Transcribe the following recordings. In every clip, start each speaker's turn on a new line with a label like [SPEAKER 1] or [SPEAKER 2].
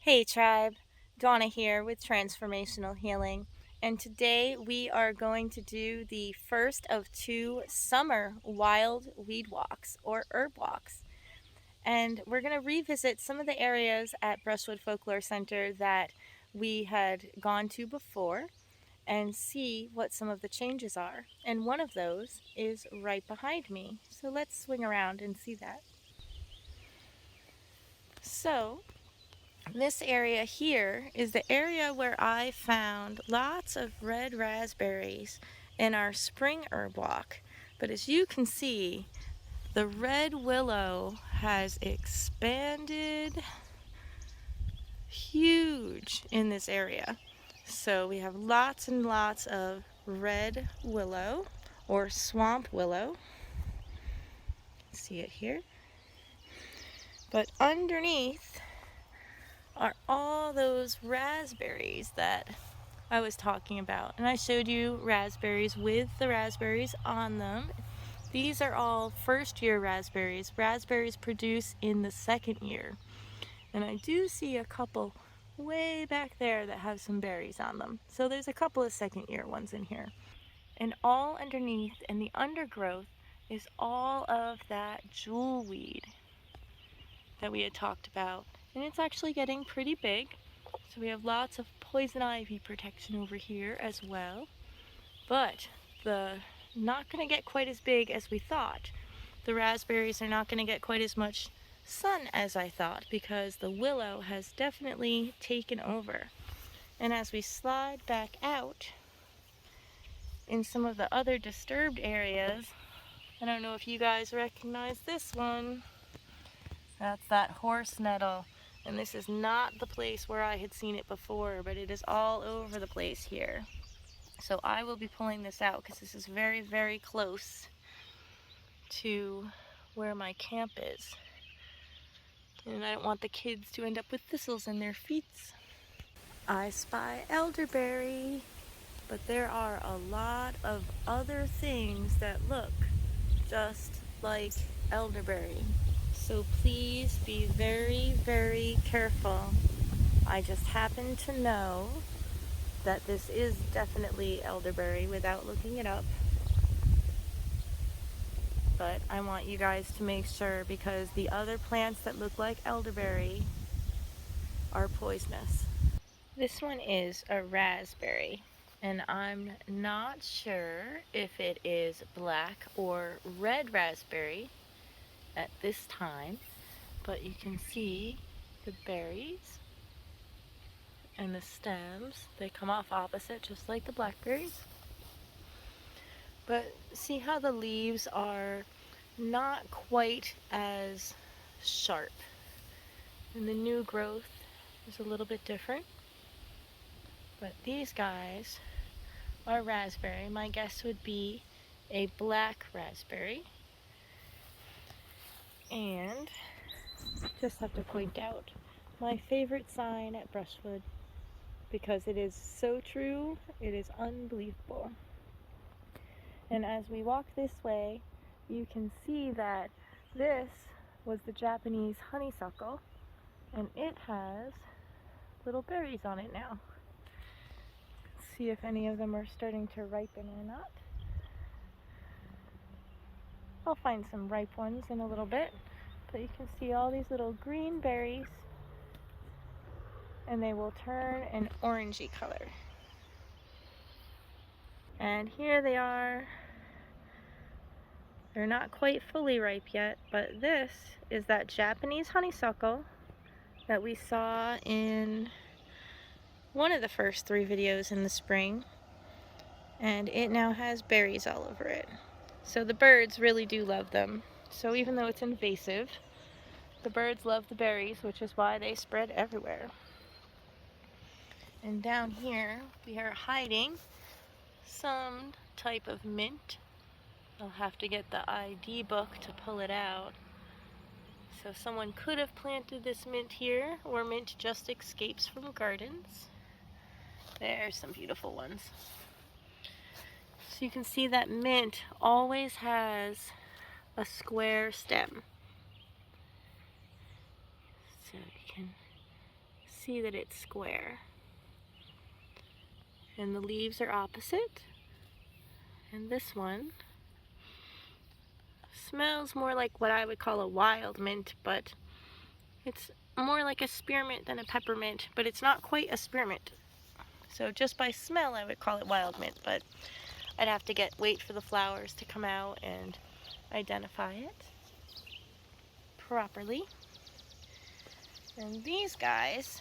[SPEAKER 1] Hey tribe, Dawna here with Transformational Healing, and today we are going to do the first of two summer wild weed walks or herb walks. And we're going to revisit some of the areas at Brushwood Folklore Center that we had gone to before and see what some of the changes are. And one of those is right behind me. So let's swing around and see that. So this area here is the area where I found lots of red raspberries in our spring herb walk. But as you can see, the red willow has expanded huge in this area. So we have lots and lots of red willow or swamp willow. See it here. But underneath are all those raspberries that I was talking about. And I showed you raspberries with the raspberries on them. These are all first year raspberries. Raspberries produce in the second year. And I do see a couple way back there that have some berries on them. So there's a couple of second year ones in here. And all underneath in the undergrowth is all of that jewelweed that we had talked about. And it's actually getting pretty big. So we have lots of poison ivy protection over here as well. But not going to get quite as big as we thought. The raspberries are not going to get quite as much sun as I thought because the willow has definitely taken over. And as we slide back out in some of the other disturbed areas, I don't know if you guys recognize this one. That's that horse nettle. And this is not the place where I had seen it before, but it is all over the place here. So I will be pulling this out because this is very, very close to where my camp is. And I don't want the kids to end up with thistles in their feet. I spy elderberry, but there are a lot of other things that look just like elderberry. So please be very, very careful. I just happen to know that this is definitely elderberry without looking it up. But I want you guys to make sure because the other plants that look like elderberry are poisonous. This one is a raspberry, and I'm not sure if it is black or red raspberry at this time, but you can see the berries and the stems. They come off opposite just like the blackberries. But see how the leaves are not quite as sharp, and the new growth is a little bit different. But these guys are raspberry. My guess would be a black raspberry. And just have to point out my favorite sign at Brushwood because it is so true, it is unbelievable. And as we walk this way, you can see that this was the Japanese honeysuckle, and it has little berries on it now. Let's see if any of them are starting to ripen or not. I'll find some ripe ones in a little bit, but you can see all these little green berries, and they will turn an orangey color. And here they are. They're not quite fully ripe yet, but this is that Japanese honeysuckle that we saw in one of the first 3 videos in the spring, and it now has berries all over it. So the birds really do love them. So even though it's invasive, the birds love the berries, which is why they spread everywhere. And down here we are hiding some type of mint. I'll have to get the ID book to pull it out. So someone could have planted this mint here, or mint just escapes from gardens. There's some beautiful ones. So you can see that mint always has a square stem. So you can see that it's square. And the leaves are opposite. And this one smells more like what I would call a wild mint, but it's more like a spearmint than a peppermint, but it's not quite a spearmint. So just by smell I would call it wild mint, but I'd have to wait for the flowers to come out and identify it properly. And these guys,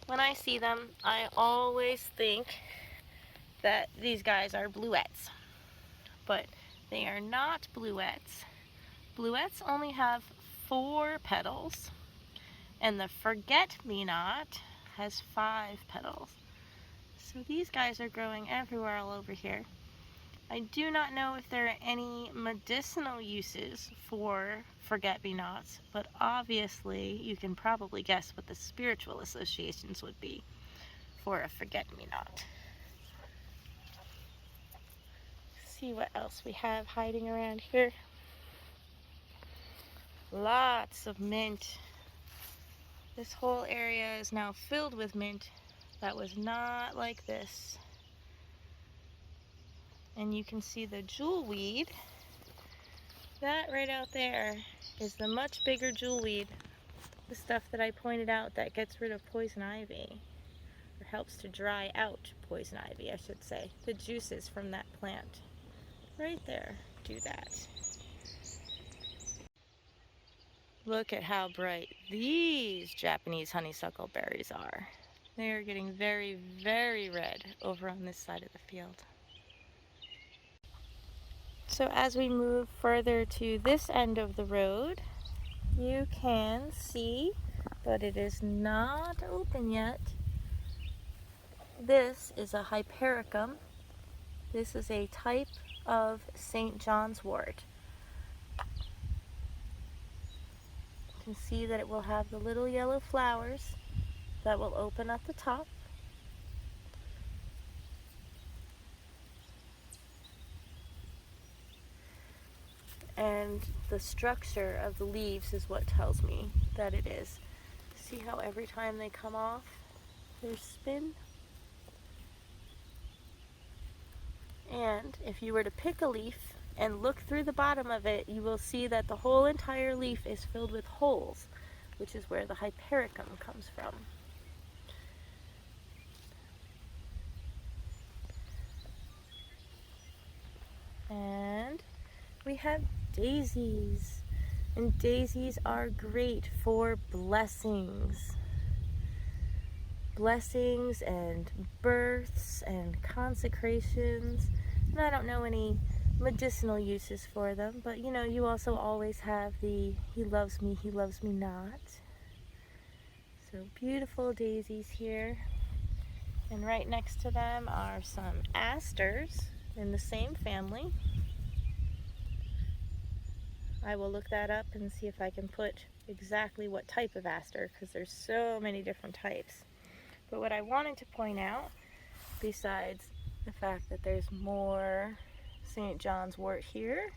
[SPEAKER 1] when I see them, I always think that these guys are bluets, but they are not bluets. Bluets only have 4 petals, and the forget-me-not has 5 petals. So these guys are growing everywhere all over here. I do not know if there are any medicinal uses for forget-me-nots, but obviously you can probably guess what the spiritual associations would be for a forget-me-not. See what else we have hiding around here. Lots of mint. This whole area is now filled with mint that was not like this. And you can see the jewelweed. That right out there is the much bigger jewelweed. The stuff that I pointed out that gets rid of poison ivy, or helps to dry out poison ivy, I should say. The juices from that plant. Right there, do that. Look at how bright these Japanese honeysuckle berries are. They are getting very, very red over on this side of the field. So as we move further to this end of the road, you can see, but it is not open yet. This is a Hypericum. This is a type of St. John's wort. You can see that it will have the little yellow flowers that will open at the top. And the structure of the leaves is what tells me that it is. See how every time they come off, there's spin? And if you were to pick a leaf and look through the bottom of it, you will see that the whole entire leaf is filled with holes, which is where the Hypericum comes from. And we have daisies. And daisies are great for blessings. Blessings and births and consecrations. And I don't know any medicinal uses for them, but you know, you also always have the he loves me not. So beautiful daisies here. And right next to them are some asters in the same family. I will look that up and see if I can put exactly what type of aster, because there's so many different types. But what I wanted to point out, besides the fact that there's more St. John's wort here,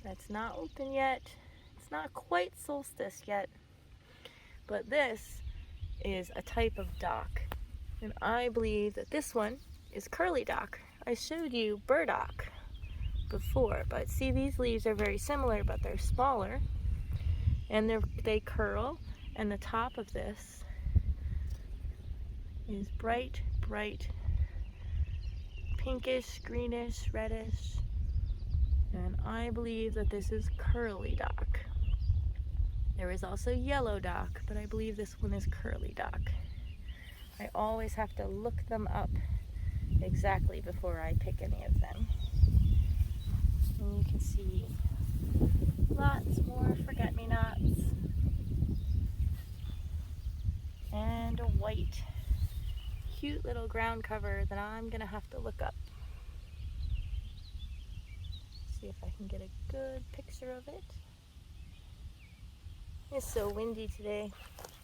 [SPEAKER 1] that's not open yet. It's not quite solstice yet, but this is a type of dock. And I believe that this one is curly dock. I showed you burdock before, but see, these leaves are very similar, but they're smaller and they curl, and the top of this is bright pinkish, greenish, reddish, and I believe that this is curly dock. There is also yellow dock, but I believe this one is curly dock. I always have to look them up exactly before I pick any of them. And you can see lots more forget-me-nots and a white cute little ground cover that I'm gonna have to look up. See if I can get a good picture of it. It's so windy today.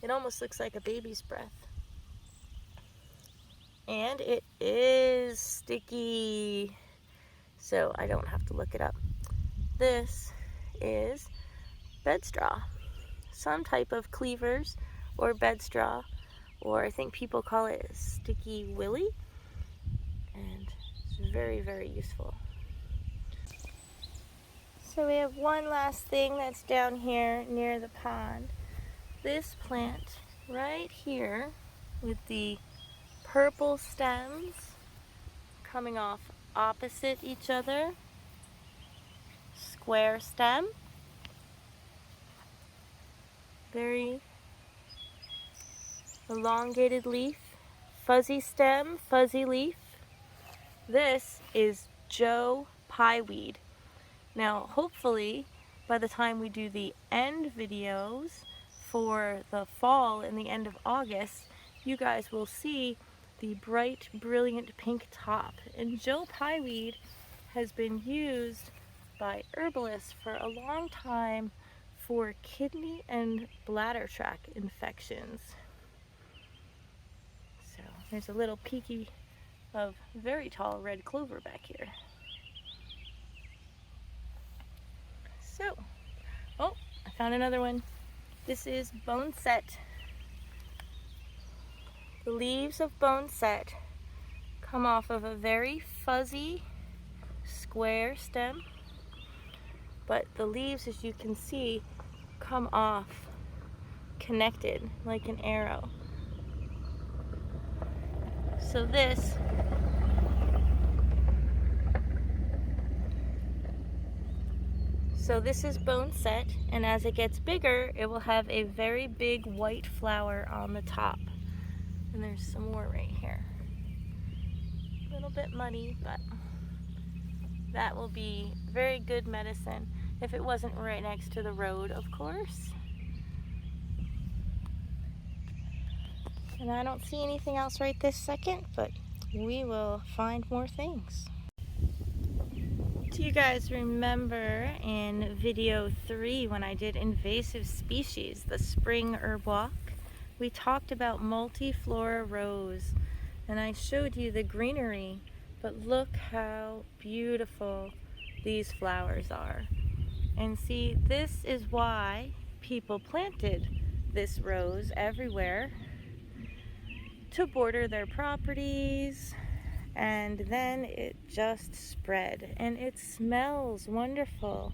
[SPEAKER 1] It almost looks like a baby's breath. And it is sticky, so I don't have to look it up. This is bedstraw. Some type of cleavers or bedstraw or I think people call it sticky willy, and it's very, very useful. So we have one last thing that's down here near the pond. This plant right here with the purple stems coming off opposite each other, square stem, very elongated leaf, fuzzy stem, fuzzy leaf. This is Joe Pieweed. Now hopefully by the time we do the end videos for the fall and the end of August, you guys will see the bright, brilliant pink top. And Joe Pieweed has been used by herbalists for a long time for kidney and bladder tract infections. So there's a little peeky of very tall red clover back here. So, oh, I found another one. This is Boneset. The leaves of Boneset come off of a very fuzzy square stem, but the leaves, as you can see, come off connected like an arrow. So this is Boneset, and as it gets bigger, it will have a very big white flower on the top. And there's some more right here. A little bit muddy, but that will be very good medicine if it wasn't right next to the road, of course. And I don't see anything else right this second, but we will find more things. Do you guys remember in video 3 when I did invasive species, the spring herb walk? We talked about Multiflora Rose, and I showed you the greenery, but look how beautiful these flowers are. And see, this is why people planted this rose everywhere, to border their properties, and then it just spread, and it smells wonderful.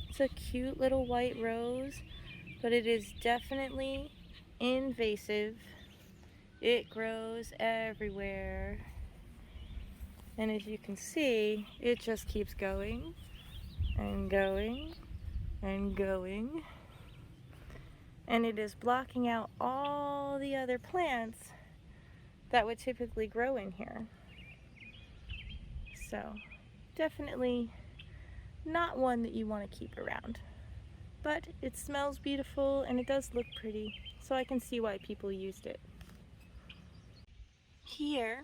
[SPEAKER 1] It's a cute little white rose, but it is definitely invasive. It grows everywhere, and as you can see, it just keeps going and going and going, and it is blocking out all the other plants that would typically grow in here. So definitely not one that you want to keep around, but it smells beautiful and it does look pretty, so I can see why people used it. Here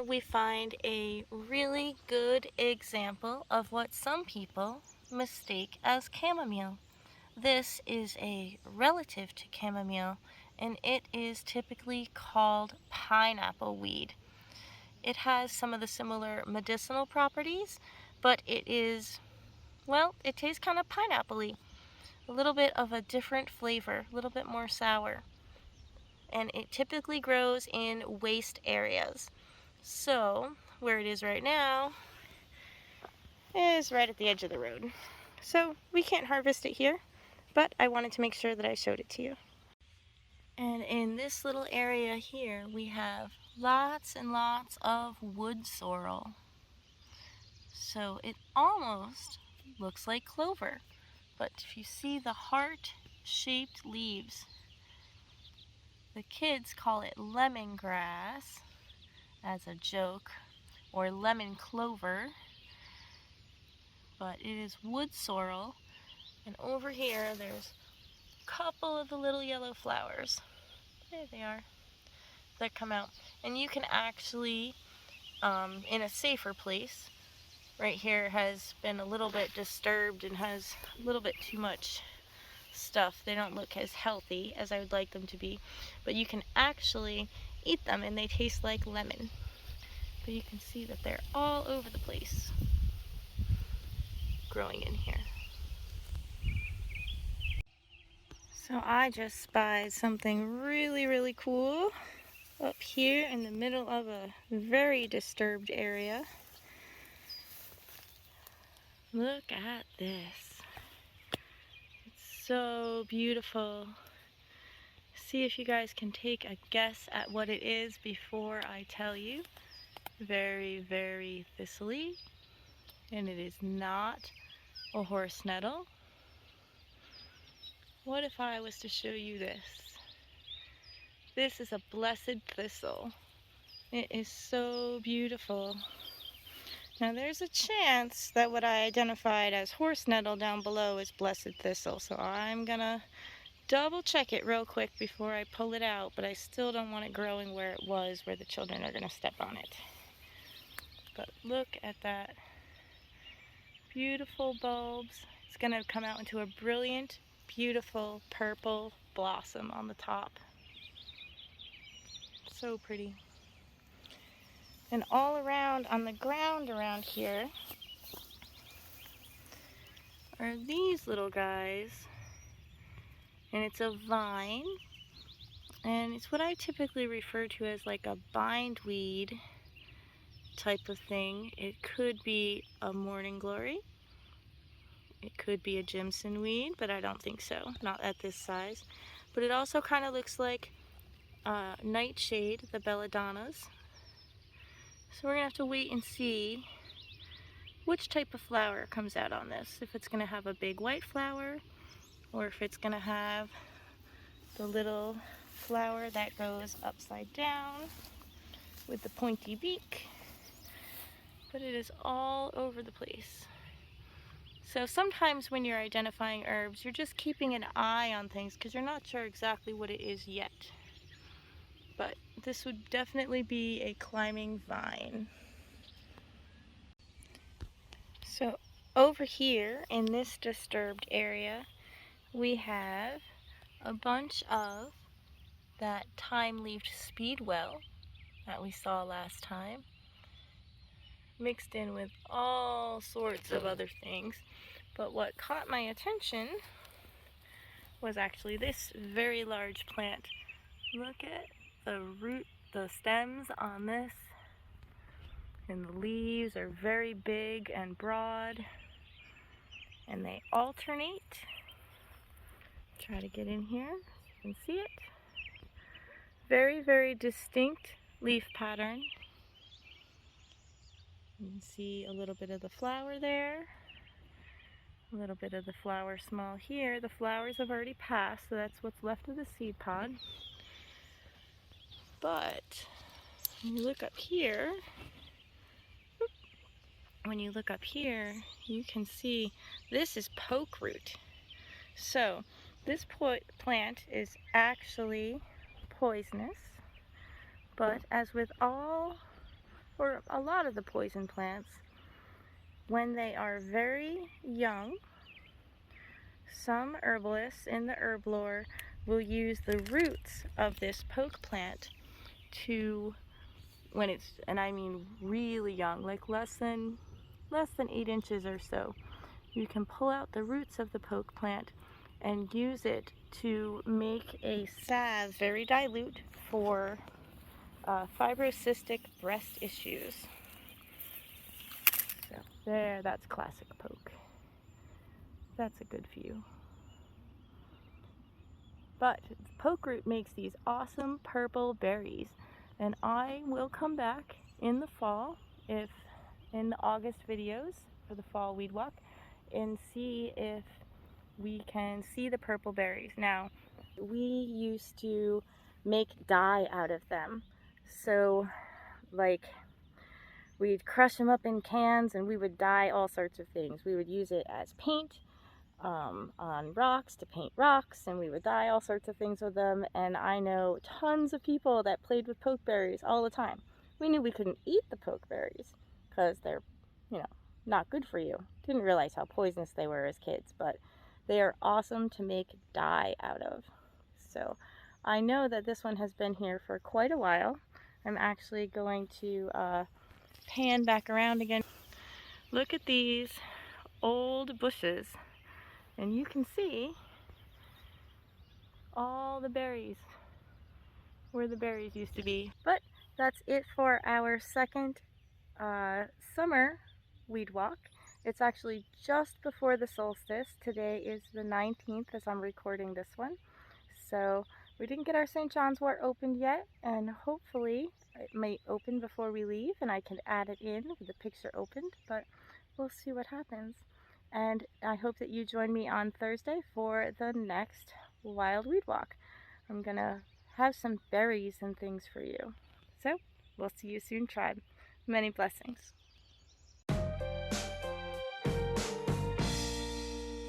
[SPEAKER 1] we find a really good example of what some people mistake as chamomile. This is a relative to chamomile, and it is typically called pineapple weed. It has some of the similar medicinal properties, but it is, well, it tastes kind of pineapple-y. A little bit of a different flavor, a little bit more sour. And it typically grows in waste areas. So, where it is right now is right at the edge of the road. So, we can't harvest it here, but I wanted to make sure that I showed it to you. And in this little area here, we have lots and lots of wood sorrel. So it almost looks like clover, but if you see the heart-shaped leaves, the kids call it lemongrass as a joke, or lemon clover, but it is wood sorrel. And over here, there's a couple of the little yellow flowers. There they are, that come out. And you can actually, in a safer place, right here has been a little bit disturbed and has a little bit too much stuff. They don't look as healthy as I would like them to be, but you can actually eat them and they taste like lemon. But you can see that they're all over the place growing in here. So I just spied something really, really cool up here in the middle of a very disturbed area. Look at this. It's so beautiful. See if you guys can take a guess at what it is before I tell you. Very, very thistly, and it is not a horse nettle. What if I was to show you this? This is a blessed thistle. It is so beautiful. Now there's a chance that what I identified as horse nettle down below is blessed thistle, so I'm gonna double check it real quick before I pull it out, but I still don't want it growing where it was, where the children are gonna step on it. But look at that. Beautiful bulbs. It's gonna come out into a brilliant, beautiful purple blossom on the top. So pretty. And all around on the ground around here are these little guys. And it's a vine. And it's what I typically refer to as like a bindweed type of thing. It could be a morning glory. It could be a Jimson weed, but I don't think so. Not at this size. But it also kind of looks like nightshade, the belladonnas. So we're going to have to wait and see which type of flower comes out on this. If it's going to have a big white flower, or if it's going to have the little flower that goes upside down with the pointy beak. But it is all over the place. So sometimes when you're identifying herbs, you're just keeping an eye on things because you're not sure exactly what it is yet. But this would definitely be a climbing vine. So over here in this disturbed area, we have a bunch of that thyme-leaved speedwell that we saw last time, mixed in with all sorts of other things. But what caught my attention was actually this very large plant. Look at the root, the stems on this, and the leaves are very big and broad, and they alternate. Try to get in here so you can see it. Very, very distinct leaf pattern. You can see a little bit of the flower there, a little bit of the flower small here. The flowers have already passed, so that's what's left of the seed pod. But when you look up here, you can see this is poke root. So this plant is actually poisonous, but as with all, or a lot of the poison plants, when they are very young, some herbalists in the herb lore will use the roots of this poke plant to, when it's, and I mean really young, like less than 8 inches or so, you can pull out the roots of the poke plant and use it to make a salve, very dilute, for fibrocystic breast issues. So there, that's classic poke. That's a good view. But poke root makes these awesome purple berries, and I will come back in the fall, if in the August videos for the fall weed walk, and see if we can see the purple berries. Now, we used to make dye out of them. So, like, we'd crush them up in cans and we would dye all sorts of things. We would use it as paint on rocks to paint rocks, and we would dye all sorts of things with them. And I know tons of people that played with pokeberries all the time. We knew we couldn't eat the pokeberries because they're, not good for you. Didn't realize how poisonous they were as kids, but they are awesome to make dye out of. So I know that this one has been here for quite a while. I'm actually going to pan back around again. Look at these old bushes, and you can see all the berries where the berries used to be. But that's it for our second summer weed walk. It's actually just before the solstice. Today is the 19th as I'm recording this one. So we didn't get our St. John's wort opened yet, and hopefully it may open before we leave and I can add it in with the picture opened, but we'll see what happens. And I hope that you join me on Thursday for the next wild weed walk. I'm gonna have some berries and things for you. So we'll see you soon, tribe. Many blessings.